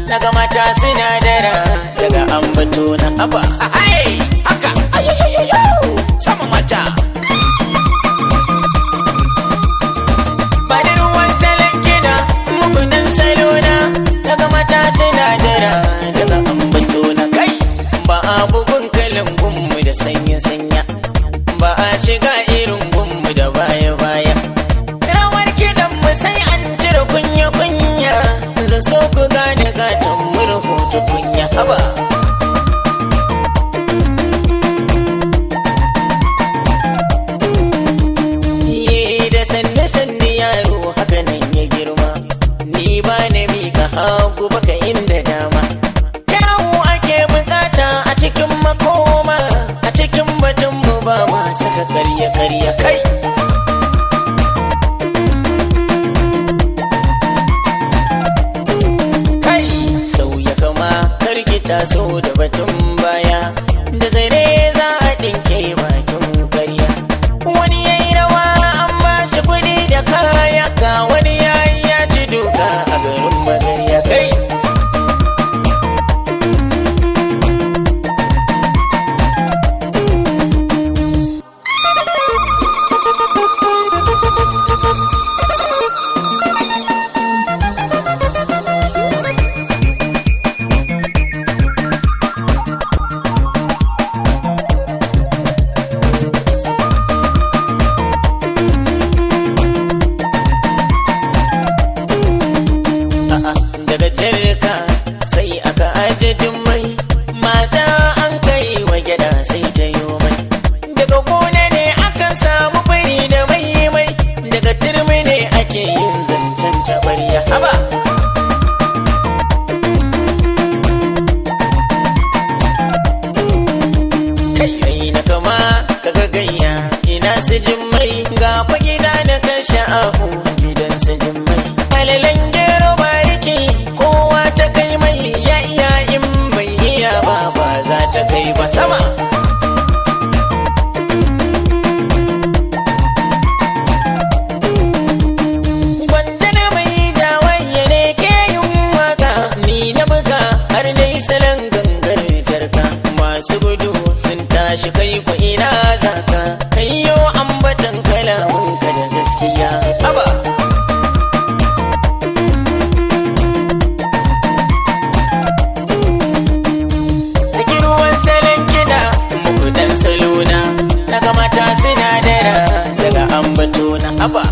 Naga mata sinadara daga ambato na aba ai haka ayayayyo sama mata bani ruwan salon kida muku dan salona daga mata sinadara daga ambato na kai ba a bugun kalan gunmu da sanya sanya ba a shiga irin gunmu da baya baya rawar kidan mu sai an cire kunya kunya zan so ku gane gatan murhu tukunya haba da sanne sanne yaro haka nan ya girma ni ba na mika hagu baka inda dama kyawu ake bukata a cikin makoma a cikin batun mu ba ma saka karya karya kai taso da batun baya da zare za a dinke bakin ƙarya wani yayi rawa an ba shi kuɗi da kaya ka wani yayi ya ci duka a garin magarya kai daga jarka sai aka ajejin mai maza an kai wa gyada sai ta yi mai daga gona ne akan samu biri da mai daga turmi ne ake yin zancen tabarya haba kai na kama kaga gayya ina su jin mai ga fa gida na kashe ahu gidan su jin mai alalan gero ba kowa ta kai mai ya iya in bai iya ba ba za ta kai ba sama gwanjana mai dawaye ne ke yin waka ni na buga har dai salon gangar jarka masu gudu sun tashi kai ko ina zaka kai yo ambatan kalamun ka da gaskiya haba daga mata sinadara daga ambato na haba